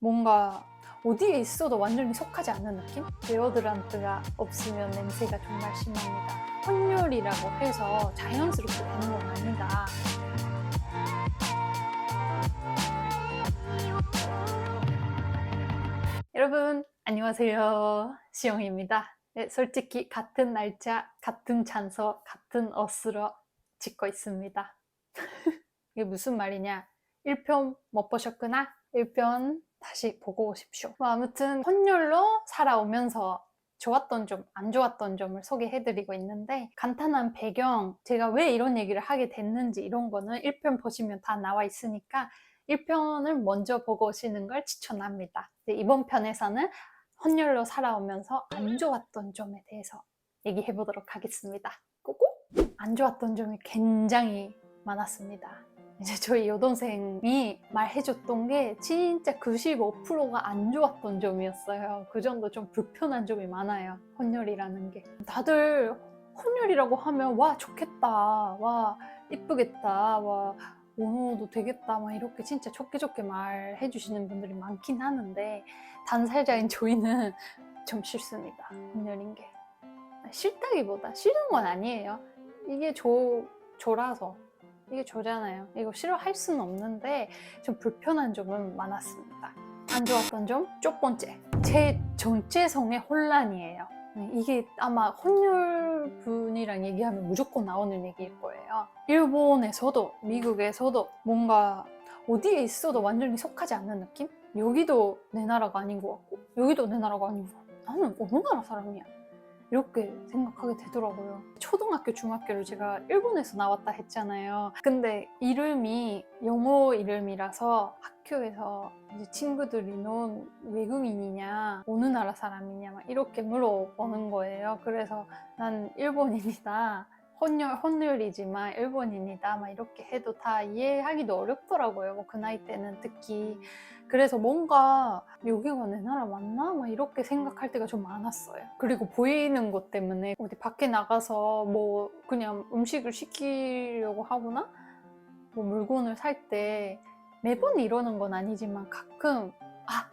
뭔가 어디에 있어도 완전히 속하지 않는 느낌? 데오드란트가 없으면 냄새가 정말 심합니다. 혼혈이라고 해서 자연스럽게 되는 건 아니다. 여러분 안녕하세요, 시영입니다. 네, 솔직히 같은 날짜, 같은 장소, 같은 옷으로 찍고 있습니다. 이게 무슨 말이냐? 1편 못 보셨구나? 1편 다시 보고 오십시오. 아무튼 혼혈로 살아오면서 좋았던 점, 안 좋았던 점을 소개해드리고 있는데, 간단한 배경, 제가 왜 이런 얘기를 하게 됐는지 이런 거는 1편 보시면 다 나와 있으니까 1편을 먼저 보고 오시는 걸 추천합니다. 이번 편에서는 혼혈로 살아오면서 안 좋았던 점에 대해서 얘기해 보도록 하겠습니다. 꼬꼬! 안 좋았던 점이 굉장히 많았습니다. 이제 저희 여동생이 말해줬던 게 진짜 95%가 안 좋았던 점이었어요. 그 정도 좀 불편한 점이 많아요, 혼혈이라는 게. 다들 혼혈이라고 하면 와 좋겠다, 와 이쁘겠다, 와 원호도 되겠다, 막 이렇게 진짜 좋게 말해 주시는 분들이 많긴 하는데, 단살자인 저희는 좀 싫습니다, 혼혈인 게. 싫다기보다 싫은 건 아니에요. 이게 조라서, 이게 조잖아요. 이거 싫어할 수는 없는데 좀 불편한 점은 많았습니다. 안 좋았던 점, 첫 번째, 제 정체성의 혼란이에요. 이게 아마 혼혈 분이랑 얘기하면 무조건 나오는 얘기일 거예요. 일본에서도 미국에서도 뭔가 어디에 있어도 완전히 속하지 않는 느낌? 여기도 내 나라가 아닌 것 같고 여기도 내 나라가 아닌 것 같고, 나는 어느 나라 사람이야? 이렇게 생각하게 되더라고요. 초등학교, 중학교를 제가 일본에서 나왔다 했잖아요. 근데 이름이 영어 이름이라서 학교에서 이제 친구들이 넌 외국인이냐, 어느 나라 사람이냐 막 이렇게 물어보는 거예요. 그래서 난 일본인이다, 혼혈이지만 일본인이다 막 이렇게 해도 다 이해하기도 어렵더라고요. 뭐 그 나이 때는 특히. 그래서 뭔가 여기가 내 나라 맞나? 막 이렇게 생각할 때가 좀 많았어요. 그리고 보이는 것 때문에 어디 밖에 나가서 뭐 그냥 음식을 시키려고 하거나 뭐 물건을 살 때 매번 이러는 건 아니지만 가끔, 아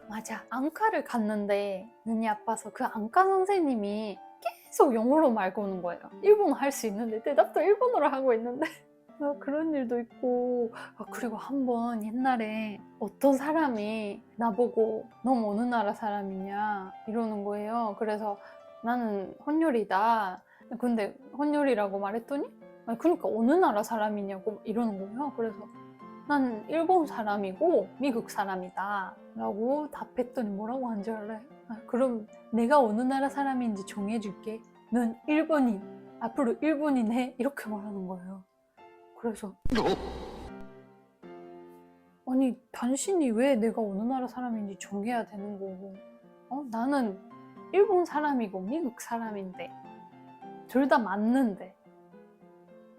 맞아, 안과를 갔는데 눈이 아파서 그 안과 선생님이 계속 영어로 말 거는 거예요. 일본어 할 수 있는데 대답도 일본어로 하고 있는데 그런 일도 있고. 그리고 한 번 옛날에 어떤 사람이 나보고 넌 어느 나라 사람이냐 이러는 거예요. 그래서 나는 혼혈이다. 근데 혼혈이라고 말했더니 그러니까 어느 나라 사람이냐고 이러는 거예요. 그래서 난 일본 사람이고 미국 사람이다 라고 답했더니 뭐라고 한 줄 알아요? 그럼 내가 어느 나라 사람인지 정해줄게. 넌 일본인. 앞으로 일본인 해. 이렇게 말하는 거예요. 그래서 아니 당신이 왜 내가 어느 나라 사람인지 정해야 되는 거고, 나는 일본 사람이고 미국 사람인데 둘 다 맞는데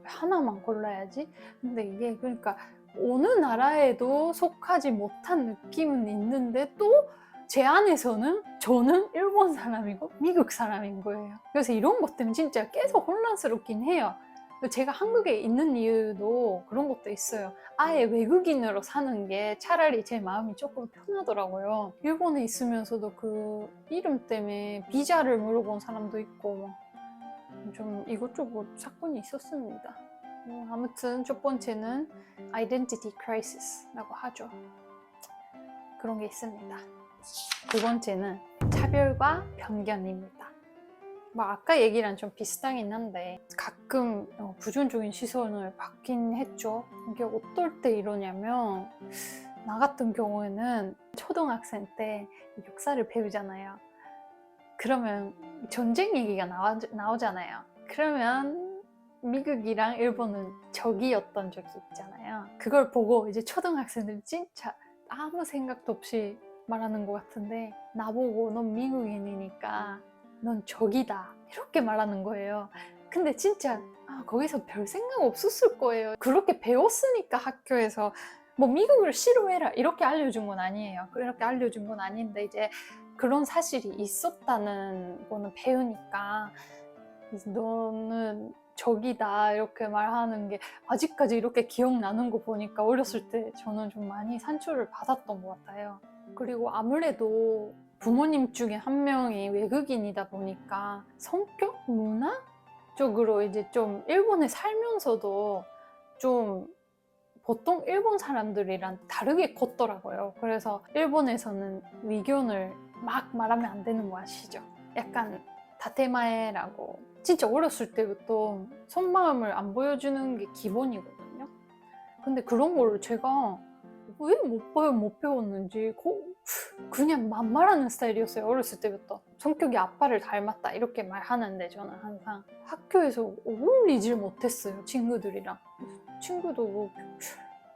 왜 하나만 골라야지? 근데 이게 그러니까 어느 나라에도 속하지 못한 느낌은 있는데 또 제 안에서는 저는 일본 사람이고 미국 사람인 거예요. 그래서 이런 것 때문에 진짜 계속 혼란스럽긴 해요. 제가 한국에 있는 이유도 그런 것도 있어요. 아예 외국인으로 사는 게 차라리 제 마음이 조금 편하더라고요. 일본에 있으면서도 그 이름 때문에 비자를 물어본 사람도 있고 좀 이것저것 사건이 있었습니다. 아무튼 첫 번째는 identity crisis라고 하죠. 그런 게 있습니다. 두 번째는 차별과 편견입니다. 아까 얘기랑 좀 비슷하긴 한데 가끔 부정적인 시선을 받긴 했죠. 이게 어떨 때 이러냐면, 나 같은 경우에는 초등학생 때 역사를 배우잖아요. 그러면 전쟁 얘기가 나오잖아요. 그러면 미국이랑 일본은 적이었던 적이 있잖아요. 그걸 보고 이제 초등학생들 진짜 아무 생각도 없이 말하는 것 같은데, 나보고 넌 미국인이니까 넌 적이다 이렇게 말하는 거예요. 근데 진짜 거기서 별 생각 없었을 거예요. 그렇게 배웠으니까 학교에서 뭐 미국을 싫어해라 이렇게 알려준 건 아니에요. 그렇게 알려준 건 아닌데 이제 그런 사실이 있었다는 거는 배우니까 너는 적이다 이렇게 말하는 게 아직까지 이렇게 기억나는 거 보니까 어렸을 때 저는 좀 많이 상처를 받았던 것 같아요. 그리고 아무래도 부모님 중에 한 명이 외국인이다 보니까 성격, 문화 쪽으로 이제 좀 일본에 살면서도 좀 보통 일본 사람들이랑 다르게 컸더라고요. 그래서 일본에서는 위견을 막 말하면 안 되는 거 아시죠? 약간 다테마에라고 진짜 어렸을 때부터 속마음을 안 보여주는 게 기본이거든요. 근데 그런 걸 제가 왜 못 배웠는지 그냥 만말하는 스타일이었어요. 어렸을 때부터 성격이 아빠를 닮았다 이렇게 말하는데 저는 항상 학교에서 어울리질 못했어요. 친구들이랑. 친구도 뭐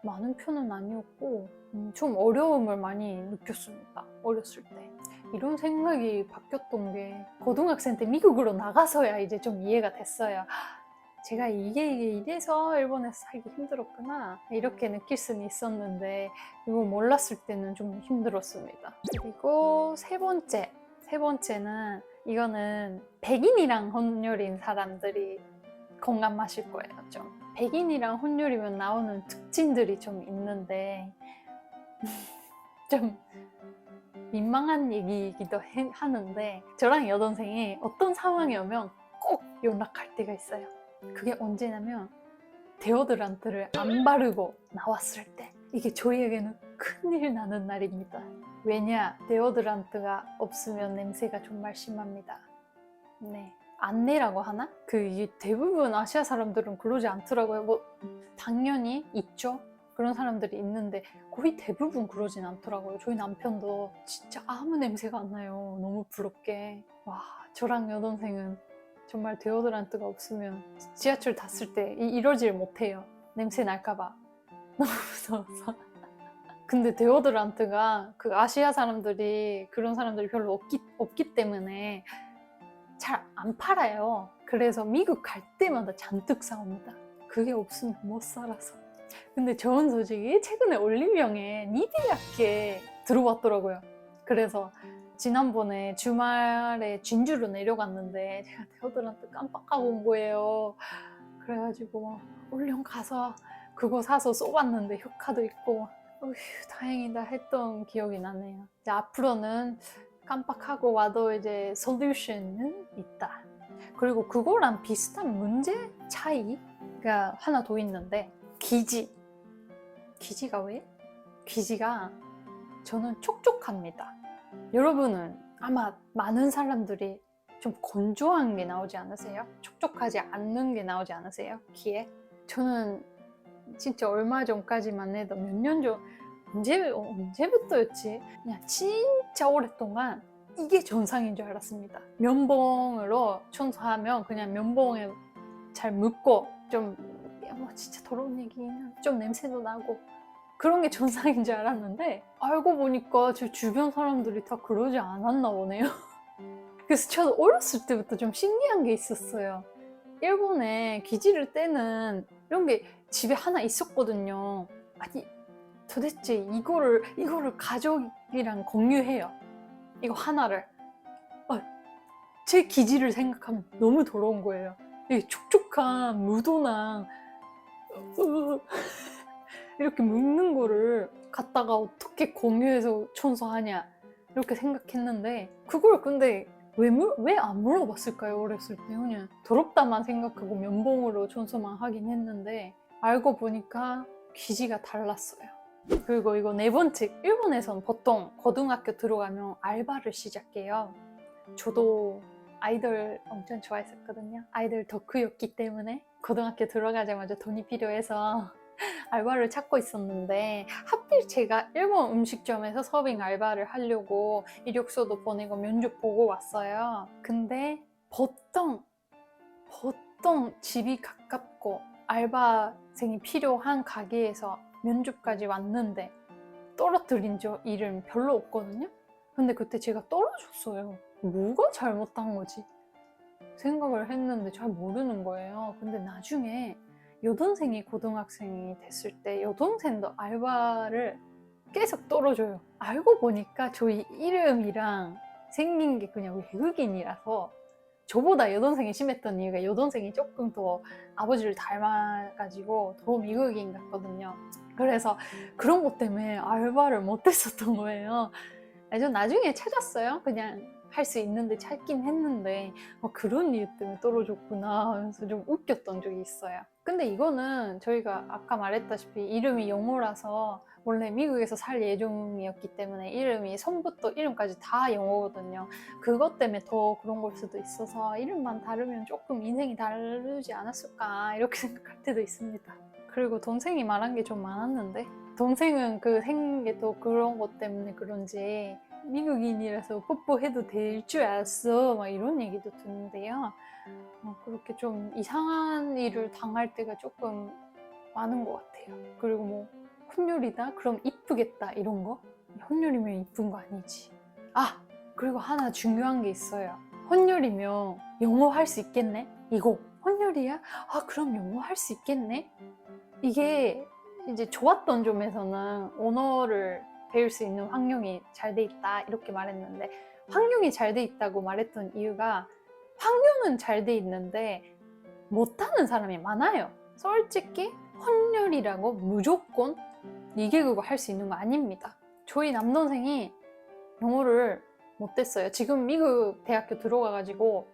많은 편은 아니었고 좀 어려움을 많이 느꼈습니다. 어렸을 때. 이런 생각이 바뀌었던 게 고등학생 때 미국으로 나가서야 이제 좀 이해가 됐어요. 제가 이게 이래서 일본에서 살기 힘들었구나 이렇게 느낄 수는 있었는데 이거 몰랐을 때는 좀 힘들었습니다. 그리고 세 번째는 이거는 백인이랑 혼혈인 사람들이 공감하실 거예요. 좀 백인이랑 혼혈이면 나오는 특징들이 좀 있는데 좀 민망한 얘기이기도 하는데 저랑 여동생이 어떤 상황이 오면 꼭 연락할 때가 있어요. 그게 언제냐면 데오드란트를 안 바르고 나왔을 때 이게 저희에게는 큰일 나는 날입니다. 왜냐? 데오드란트가 없으면 냄새가 정말 심합니다. 네. 안내라고 하나? 이게 대부분 아시아 사람들은 그러지 않더라고요. 뭐 당연히 있죠. 그런 사람들이 있는데 거의 대부분 그러진 않더라고요. 저희 남편도 진짜 아무 냄새가 안 나요. 너무 부럽게. 와, 저랑 여동생은 정말 데오드란트가 없으면 지하철 탔을 때 이러질 못해요. 냄새 날까봐. 너무 무서워서. 근데 데오드란트가 아시아 사람들이 그런 사람들이 별로 없기 때문에 잘 안 팔아요. 그래서 미국 갈 때마다 잔뜩 사옵니다. 그게 없으면 못 살아서. 근데 저는 솔직히 최근에 올리브영에 니디야께 들어왔더라고요. 그래서 지난번에 주말에 진주로 내려갔는데 제가 데오드란트 깜빡하고 온 거예요. 그래가지고 올영 가서 그거 사서 쏘봤는데 효과도 있고 어휴 다행이다 했던 기억이 나네요. 이제 앞으로는 깜빡하고 와도 이제 솔루션은 있다. 그리고 그거랑 비슷한 문제 차이가 하나 더 있는데 기지가 왜? 기지가 저는 촉촉합니다. 여러분은 아마 많은 사람들이 좀 건조한 게 나오지 않으세요? 촉촉하지 않는 게 나오지 않으세요? 귀에? 저는 진짜 얼마 전까지만 해도 몇 년 전 언제부터였지? 그냥 진짜 오랫동안 이게 정상인 줄 알았습니다. 면봉으로 청소하면 그냥 면봉에 잘 묻고 좀 뭐 진짜 더러운 얘기는 좀 냄새도 나고 그런 게 정상인 줄 알았는데 알고 보니까 제 주변 사람들이 다 그러지 않았나 보네요. 그래서 저도 어렸을 때부터 좀 신기한 게 있었어요. 일본에 기지를 떼는 이런 게 집에 하나 있었거든요. 아니 도대체 이거를 가족이랑 공유해요. 이거 하나를. 제 기지를 생각하면 너무 더러운 거예요. 이 촉촉한 무도랑 이렇게 묻는 거를 갖다가 어떻게 공유해서 청소하냐 이렇게 생각했는데 그걸 근데 왜 안 물어봤을까요? 어렸을 때 그냥 더럽다만 생각하고 면봉으로 청소만 하긴 했는데 알고 보니까 기지가 달랐어요. 그리고 이거 네 번째, 일본에선 보통 고등학교 들어가면 알바를 시작해요. 저도 아이돌 엄청 좋아했었거든요. 아이돌 덕후였기 때문에 고등학교 들어가자마자 돈이 필요해서 알바를 찾고 있었는데 하필 제가 일본 음식점에서 서빙 알바를 하려고 이력서도 보내고 면접 보고 왔어요. 근데 보통 집이 가깝고 알바생이 필요한 가게에서 면접까지 왔는데 떨어뜨린 일은 별로 없거든요. 근데 그때 제가 떨어졌어요. 뭐가 잘못한 거지? 생각을 했는데 잘 모르는 거예요. 근데 나중에 여동생이 고등학생이 됐을 때 여동생도 알바를 계속 떨어져요. 알고 보니까 저희 이름이랑 생긴 게 그냥 외국인이라서 저보다 여동생이 심했던 이유가 여동생이 조금 더 아버지를 닮아가지고 더 미국인 같거든요. 그래서 그런 것 때문에 알바를 못했었던 거예요. 전 나중에 찾았어요. 그냥 할 수 있는데 찾긴 했는데 그런 이유 때문에 떨어졌구나 하면서 좀 웃겼던 적이 있어요. 근데 이거는 저희가 아까 말했다시피 이름이 영어라서 원래 미국에서 살 예정이었기 때문에 이름이 손부터 이름까지 다 영어거든요. 그것 때문에 더 그런 걸 수도 있어서 이름만 다르면 조금 인생이 다르지 않았을까 이렇게 생각할 때도 있습니다. 그리고 동생이 말한 게 좀 많았는데 동생은 그 생긴 게 또 그런 것 때문에 그런지 미국인이라서 뽀뽀해도 될 줄 알았어 막 이런 얘기도 듣는데요. 그렇게 좀 이상한 일을 당할 때가 조금 많은 것 같아요. 그리고 뭐 혼혈이다? 그럼 이쁘겠다 이런 거? 혼혈이면 이쁜 거 아니지. 그리고 하나 중요한 게 있어요. 혼혈이면 영어 할 수 있겠네? 이거 혼혈이야? 그럼 영어 할 수 있겠네? 이게 이제 좋았던 점에서는 언어를 배울 수 있는 환경이 잘 돼 있다 이렇게 말했는데, 환경이 잘 돼 있다고 말했던 이유가 환경은 잘 돼 있는데 못하는 사람이 많아요. 솔직히 혼혈이라고 무조건 2개국어 할 수 있는 거 아닙니다. 저희 남동생이 영어를 못했어요. 지금 미국 대학교 들어가가지고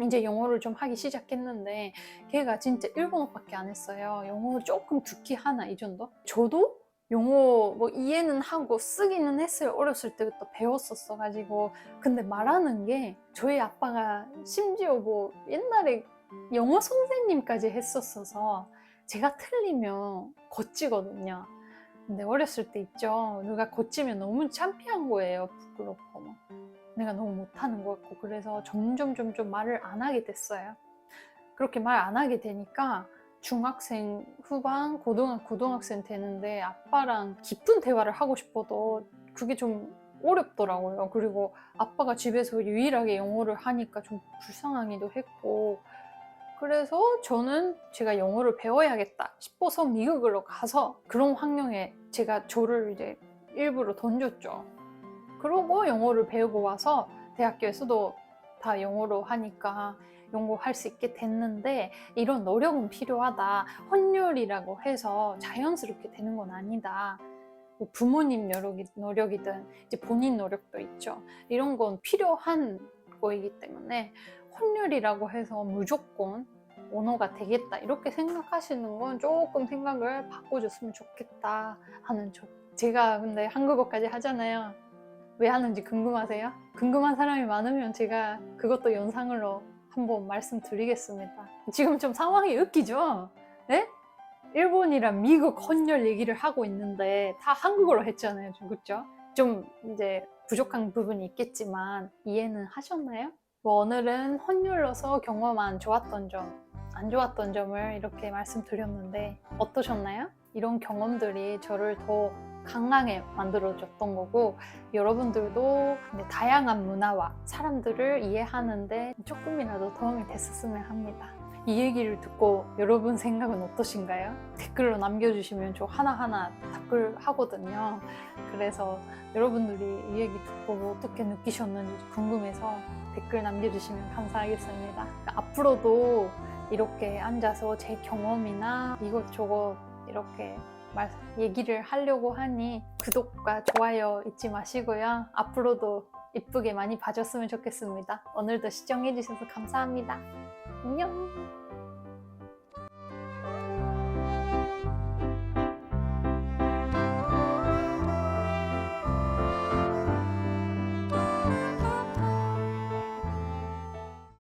이제 영어를 좀 하기 시작했는데 걔가 진짜 일본어밖에 안 했어요. 영어 조금 듣기 하나 이 정도? 저도 영어 뭐 이해는 하고 쓰기는 했어요. 어렸을 때부터 배웠었어 가지고. 근데 말하는 게 저희 아빠가 심지어 뭐 옛날에 영어 선생님까지 했었어서 제가 틀리면 고치거든요. 근데 어렸을 때 있죠. 누가 고치면 너무 창피한 거예요. 부끄럽고 막. 내가 너무 못하는 것 같고. 그래서 점점 말을 안 하게 됐어요. 그렇게 말 안 하게 되니까 중학생 후반, 고등학생 되는데 아빠랑 깊은 대화를 하고 싶어도 그게 좀 어렵더라고요. 그리고 아빠가 집에서 유일하게 영어를 하니까 좀 불쌍하기도 했고, 그래서 저는 제가 영어를 배워야겠다 싶어서 미국으로 가서 그런 환경에 제가 저를 이제 일부러 던졌죠. 그러고 영어를 배우고 와서 대학교에서도 다 영어로 하니까 영어 할 수 있게 됐는데, 이런 노력은 필요하다. 혼혈이라고 해서 자연스럽게 되는 건 아니다. 뭐 부모님 노력이든 이제 본인 노력도 있죠. 이런 건 필요한 거이기 때문에 혼혈이라고 해서 무조건 언어가 되겠다 이렇게 생각하시는 건 조금 생각을 바꿔줬으면 좋겠다 하는 점. 제가 근데 한국어까지 하잖아요. 왜 하는지 궁금하세요? 궁금한 사람이 많으면 제가 그것도 영상으로 한번 말씀드리겠습니다. 지금 좀 상황이 웃기죠? 네? 일본이랑 미국 혼혈 얘기를 하고 있는데 다 한국어로 했잖아요. 그렇죠? 좀 이제 부족한 부분이 있겠지만 이해는 하셨나요? 뭐 오늘은 혼혈로서 경험한 좋았던 점, 안 좋았던 점을 이렇게 말씀드렸는데 어떠셨나요? 이런 경험들이 저를 더 강하게 만들어줬던 거고, 여러분들도 다양한 문화와 사람들을 이해하는데 조금이라도 도움이 됐었으면 합니다. 이 얘기를 듣고 여러분 생각은 어떠신가요? 댓글로 남겨주시면 저 하나하나 답글 하거든요. 그래서 여러분들이 이 얘기 듣고 뭐 어떻게 느끼셨는지 궁금해서 댓글 남겨주시면 감사하겠습니다. 앞으로도 이렇게 앉아서 제 경험이나 이것저것 이렇게 얘기를 하려고 하니 구독과 좋아요 잊지 마시고요. 앞으로도 이쁘게 많이 봐줬으면 좋겠습니다. 오늘도 시청해주셔서 감사합니다. 안녕.